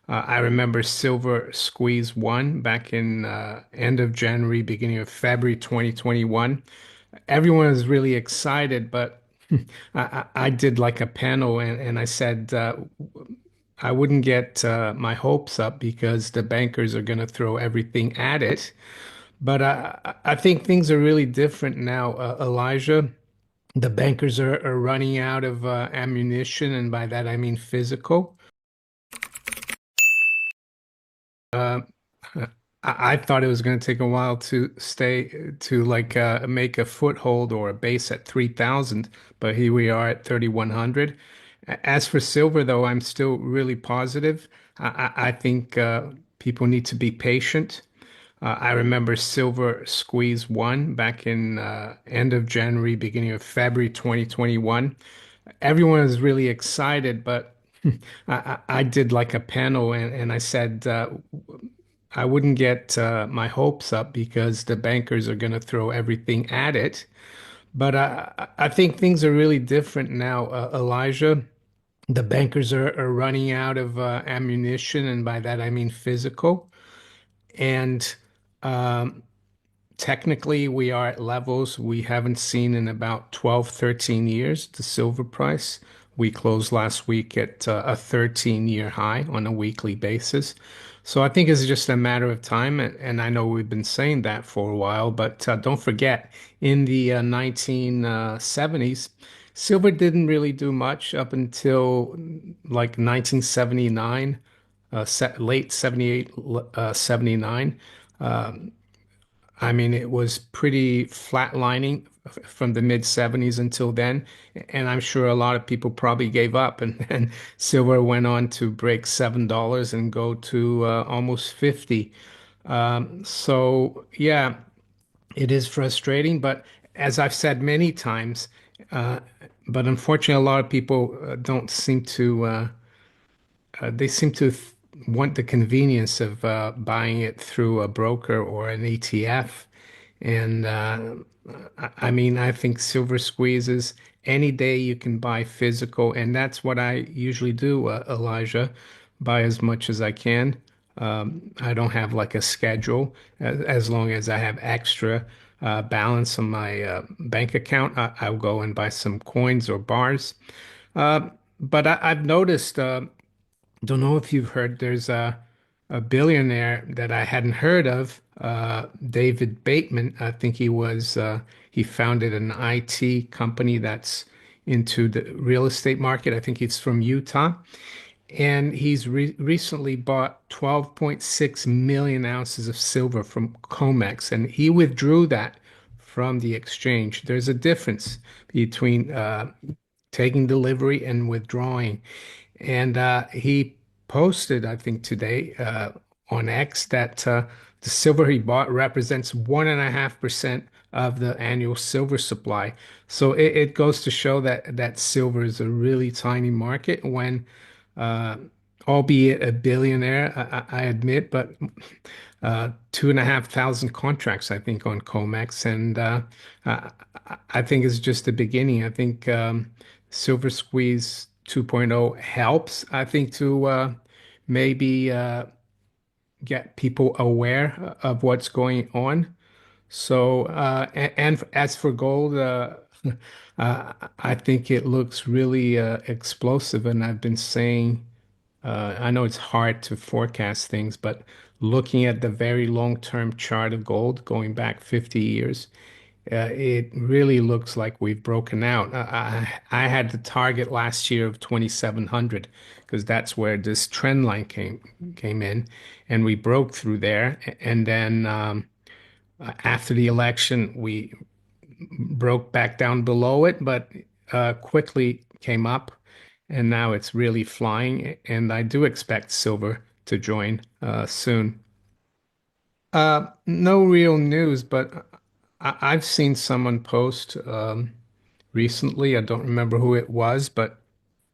I remember silver squeeze one back in end of January, beginning of February 2021. Everyone was really excited, but I did like a panel and I said I wouldn't get my hopes up because the bankers are going to throw everything at it. But I think things are really different now, Elijah. The bankers are running out of ammunition, and by that I mean physical. Uh, I thought it was going to take a while to stay to like make a foothold or a base at 3,000, but here we are at 3,100. As for silver, though, I'm still really positive. I think people need to be patient. I remember silver squeeze one back in end of January, beginning of February 2021. Everyone was really excited, but I did like a panel and I said I wouldn't get my hopes up because the bankers are going to throw everything at it. But I think things are really different now, Elijah. The bankers are running out of ammunition, and by that I mean physical. And um, technically, we are at levels we haven't seen in about 12, 13 years, the silver price. We closed last week at a 13-year high on a weekly basis. So I think it's just a matter of time. And I know we've been saying that for a while, but don't forget, in the 1970s, silver didn't really do much up until like 1979, late 78, 79. I mean, it was pretty flatlining from the mid 70s until then. And I'm sure a lot of people probably gave up. And then silver went on to break $7 and go to almost 50. So, yeah, it is frustrating. But as I've said many times, uh, but unfortunately, a lot of people don't seem to. They seem to want the convenience of buying it through a broker or an ETF. And I mean, I think silver squeezes any day you can buy physical, and that's what I usually do, Elijah, buy as much as I can. I don't have like a schedule. As long as I have extra balance on my bank account, I'll go and buy some coins or bars. But I've noticed. Don't know if you've heard, there's a billionaire that I hadn't heard of, David Bateman. I think he founded an IT company that's into the real estate market. I think he's from Utah. And he's recently bought 12.6 million ounces of silver from COMEX, and he withdrew that from the exchange. There's a difference between taking delivery and withdrawing. And he posted, I think today on X, that the silver he bought represents 1.5% of the annual silver supply. So it goes to show that silver is a really tiny market when, uh, albeit a billionaire, I admit, but 2,500 contracts, I think, on COMEX. And I, I think it's just the beginning. I think Silver Squeeze 2.0 helps, I think, to maybe get people aware of what's going on. So, and as for gold, I think it looks really explosive. And I've been saying, I know it's hard to forecast things, but looking at the very long-term chart of gold going back 50 years, it really looks like we've broken out. I had the target last year of 2,700 because that's where this trend line came in, and we broke through there. And then after the election, we broke back down below it, but quickly came up, and now it's really flying. And I do expect silver to join soon. No real news, but I've seen someone post recently. I don't remember who it was, but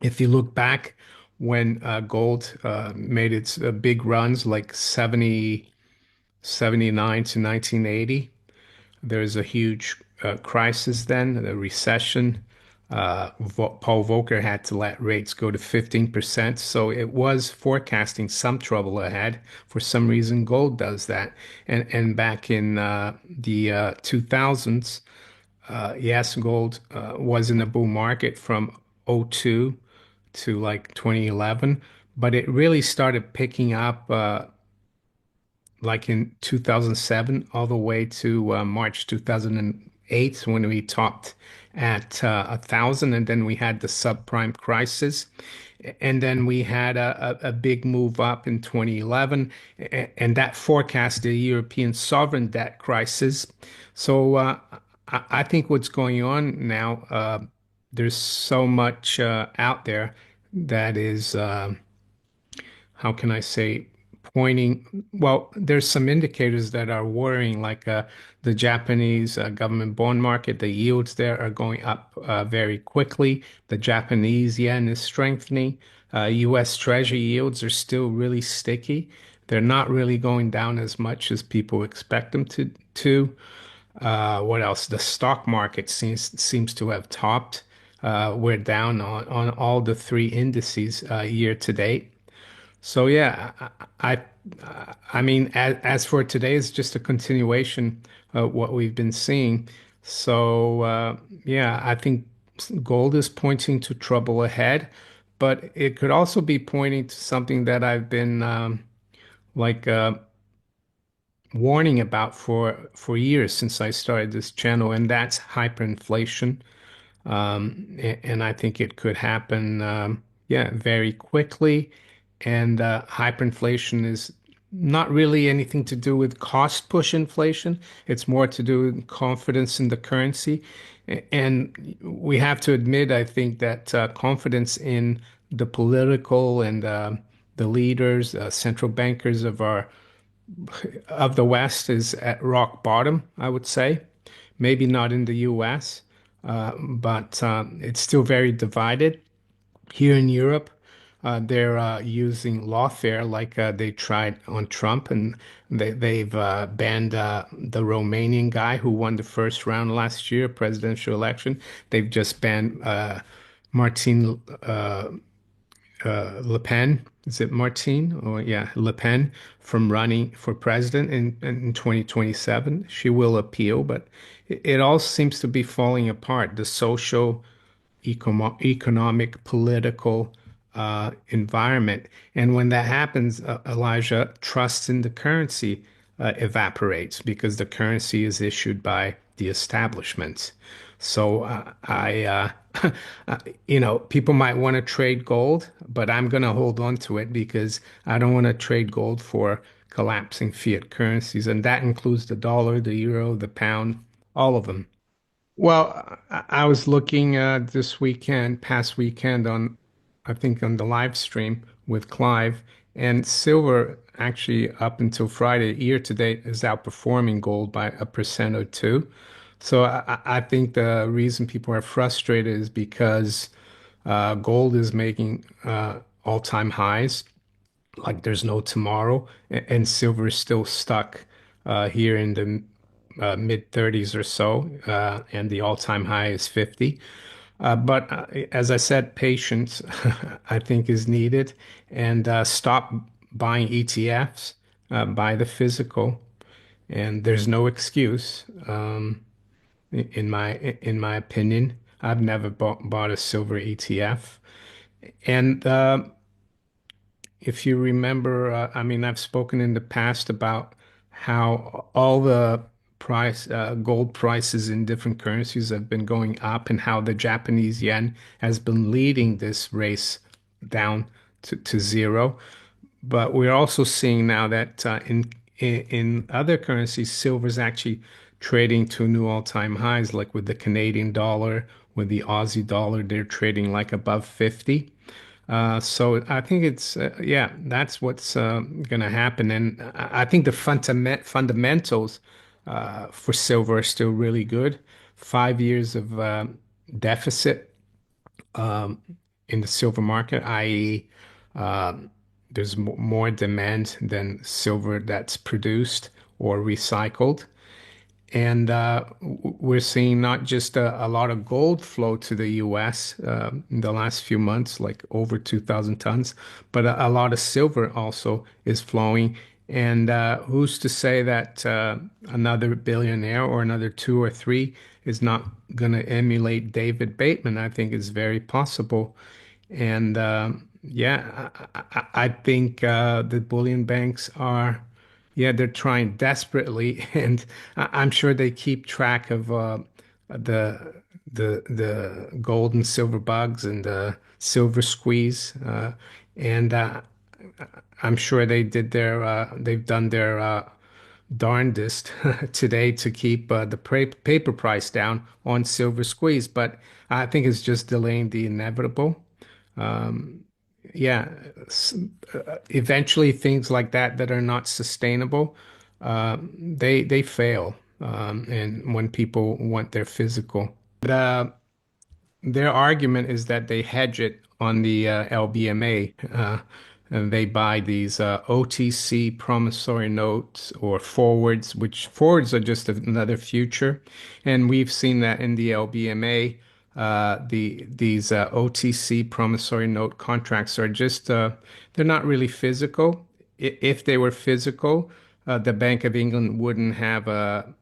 if you look back when gold made its big runs like 79 to 1980, there's a huge crisis then, a recession. Paul Volcker had to let rates go to 15%. So it was forecasting some trouble ahead. For some reason, gold does that. And back in the 2000s, yes, gold was in a bull market from '02 to like 2011, but it really started picking up like in 2007 all the way to March 2008 when we topped at 1,000, and then we had the subprime crisis, and then we had a big move up in 2011, and that forecast the European sovereign debt crisis. So I think what's going on now, there's so much out there that is. How can I say, pointing, well, there's some indicators that are worrying, like the Japanese government bond market, the yields there are going up very quickly. The Japanese yen is strengthening. US Treasury yields are still really sticky. They're not really going down as much as people expect them to. What else? The stock market seems to have topped. We're down on all the three indices year to date. So yeah, I mean, as for today, it's just a continuation of what we've been seeing. So yeah, I think gold is pointing to trouble ahead, but it could also be pointing to something that I've been like warning about for years since I started this channel, and that's hyperinflation. And I think it could happen, yeah, very quickly. And hyperinflation is not really anything to do with cost push inflation. It's more to do with confidence in the currency. And we have to admit, I think that confidence in the political and the leaders, central bankers of the West is at rock bottom, I would say. Maybe not in the US, but it's still very divided. Here in Europe, they're using lawfare like they tried on Trump, and they've banned the Romanian guy who won the first round last year, presidential election. They've just banned Martin Le Pen. Is it Martine? Or yeah, Le Pen from running for president in 2027. She will appeal, but it all seems to be falling apart. The social economic, political environment. And when that happens, Elijah, trust in the currency evaporates because the currency is issued by the establishment. So people might want to trade gold, but I'm going to hold on to it because I don't want to trade gold for collapsing fiat currencies. And that includes the dollar, the euro, the pound, all of them. Well, I was looking past weekend I think on the live stream with Clive, and silver actually up until Friday, year to date, is outperforming gold by 1% or two. So I think the reason people are frustrated is because gold is making all-time highs like there's no tomorrow, and silver is still stuck here in the mid 30s or so, and the all-time high is 50. But as I said, patience I think is needed, and stop buying ETFs, buy the physical, and there's no excuse in my opinion. I've never bought a silver ETF, and if you remember, I mean, I've spoken in the past about how all the gold prices in different currencies have been going up, and how the Japanese yen has been leading this race down to zero. But we're also seeing now that in other currencies, silver is actually trading to new all-time highs, like with the Canadian dollar, with the Aussie dollar, they're trading like above 50. So I think yeah, that's what's going to happen. And I think the fundamentals for silver are still really good. 5 years of deficit in the silver market, i.e., there's more demand than silver that's produced or recycled. And we're seeing not just a lot of gold flow to the US in the last few months, like over 2,000 tons, but a lot of silver also is flowing. And who's to say that another billionaire or another two or three is not going to emulate David Bateman? I think is very possible. And yeah, I think the bullion banks are, yeah, they're trying desperately, and I'm sure they keep track of the the gold and silver bugs and the silver squeeze, and I'm sure they've done their darndest today to keep the paper price down on silver squeeze, but I think it's just delaying the inevitable. Um, yeah, eventually things like that are not sustainable, they fail, and when people want their physical. Their argument is that they hedge it on the LBMA. And they buy these OTC promissory notes or forwards, which forwards are just another future. And we've seen that in the LBMA, these OTC promissory note contracts are just they're not really physical. If they were physical, the Bank of England wouldn't have a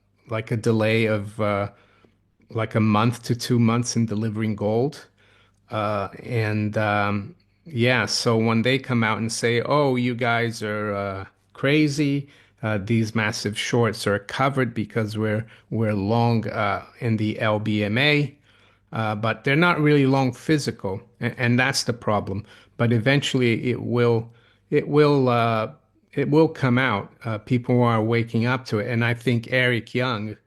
delay of like a month to 2 months in delivering gold. And yeah, so when they come out and say, "Oh, you guys are crazy. These massive shorts are covered because we're long in the LBMA," but they're not really long physical, and that's the problem. But eventually, it will, uh, it will come out. People are waking up to it, and I think Eric Young,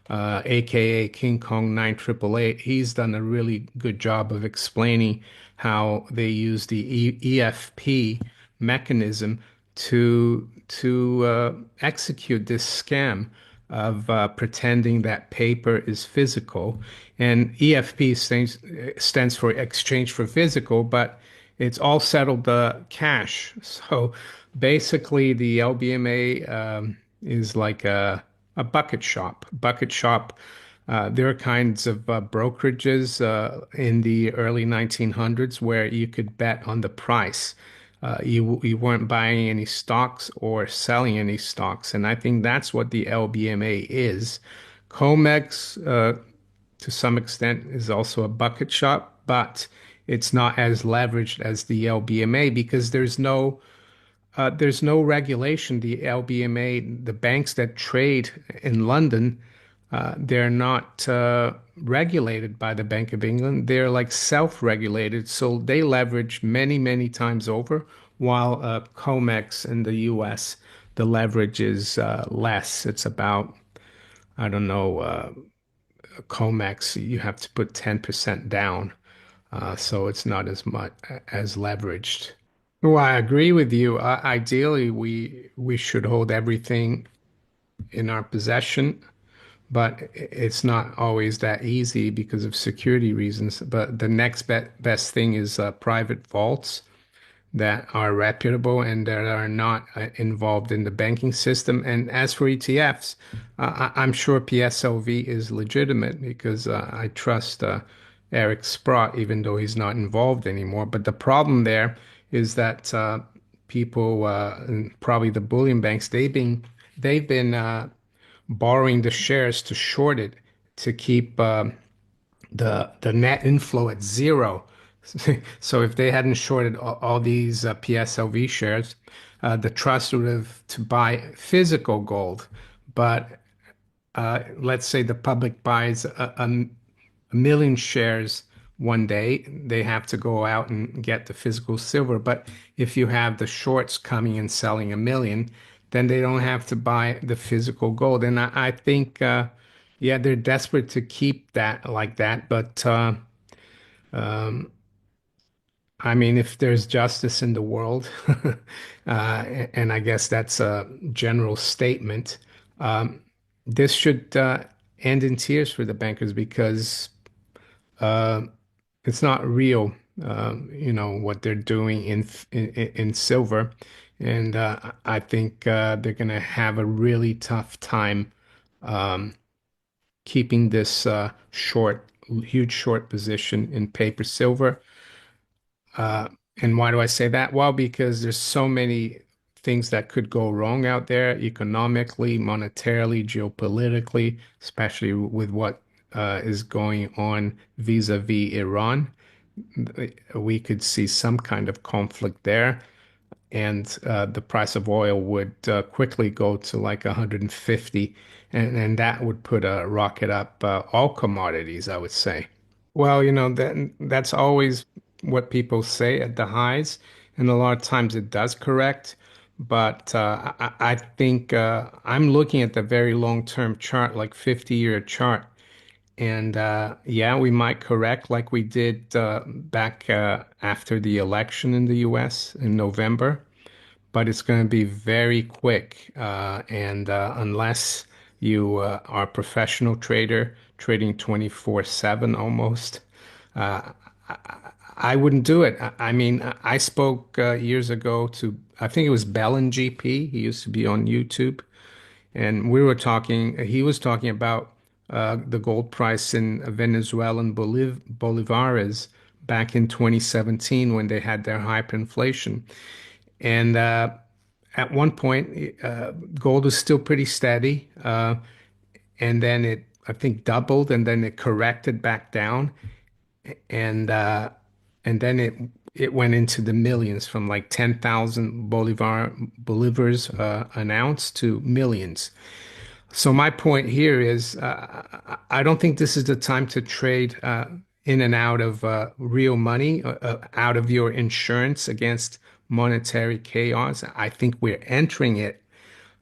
aka King Kong 9888, he's done a really good job of explaining how they use the EFP mechanism to execute this scam of pretending that paper is physical. And EFP stands for exchange for physical, but it's all settled cash. So basically, the LBMA is like a bucket shop. Bucket shop. There are kinds of brokerages in the early 1900s where you could bet on the price. You weren't buying any stocks or selling any stocks, and I think that's what the LBMA is. COMEX, to some extent, is also a bucket shop, but it's not as leveraged as the LBMA because there's no regulation. The LBMA, the banks that trade in London, they're not regulated by the Bank of England. They're like self-regulated, so they leverage many, many times over, while COMEX in the US, the leverage is less. It's about, I don't know, COMEX, you have to put 10% down, so it's not as much as leveraged. Well, I agree with you. Ideally, we should hold everything in our possession, but it's not always that easy because of security reasons. But the next best thing is private vaults that are reputable and that are not involved in the banking system. And as for ETFs, I'm sure PSLV is legitimate because I trust Eric Sprott, even though he's not involved anymore. But the problem there is that people, and probably the bullion banks, they've been borrowing the shares to short it to keep the net inflow at zero. So if they hadn't shorted all these PSLV shares, the trust would have to buy physical gold. But let's say the public buys a million shares one day, they have to go out and get the physical silver. But if you have the shorts coming and selling a million, then they don't have to buy the physical gold. And I think, yeah, they're desperate to keep that like that. But I mean, if there's justice in the world, and I guess that's a general statement, um, this should end in tears for the bankers because uh, it's not real, what they're doing in silver, and I think they're gonna have a really tough time keeping this huge short position in paper silver. Uh, and why do I say that? Well, because there's so many things that could go wrong out there economically, monetarily, geopolitically, especially with what is going on vis-a-vis Iran. We could see some kind of conflict there, and the price of oil would quickly go to like 150, and that would put a rocket up all commodities, I would say. Well, that's always what people say at the highs, and a lot of times it does correct. But I think I'm looking at the very long-term chart, like 50-year chart, and yeah, we might correct like we did back after the election in the US in November, but it's going to be very quick. And unless you are a professional trader trading 24/7 almost, uh, I, I wouldn't do it. I mean, I spoke years ago to, I think it was Bellin GP. He used to be on YouTube. And we were talking, he was talking about the gold price in Venezuelan bolivares back in 2017 when they had their hyperinflation. And at one point, gold was still pretty steady. And then it, I think, doubled and then it corrected back down. And and then it went into the millions from like 10,000 bolivars an ounce to millions. So my point here is, I don't think this is the time to trade in and out of real money, out of your insurance against monetary chaos. I think we're entering it.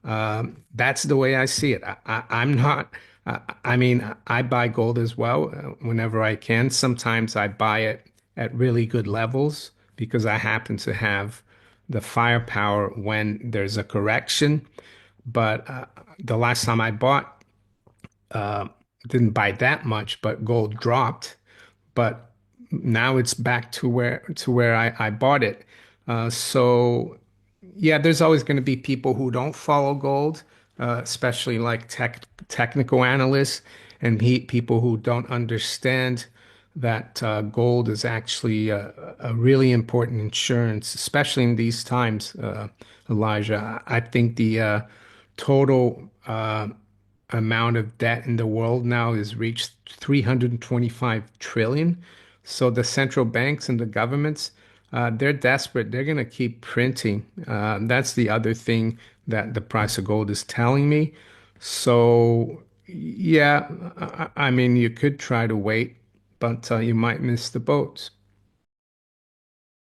That's the way I see it. I'm not. I mean, I buy gold as well whenever I can. Sometimes I buy it at really good levels because I happen to have the firepower when there's a correction. But the last time I bought, uh, didn't buy that much, but gold dropped. But now it's back to where I bought it. So yeah, there's always going to be people who don't follow gold, especially like technical analysts and people who don't understand that gold is actually a really important insurance, especially in these times, Elijah. I think the total amount of debt in the world now has reached 325 trillion. So the central banks and the governments, they're desperate. They're going to keep printing. That's the other thing that the price of gold is telling me. So yeah, I mean, you could try to wait, but you might miss the boat.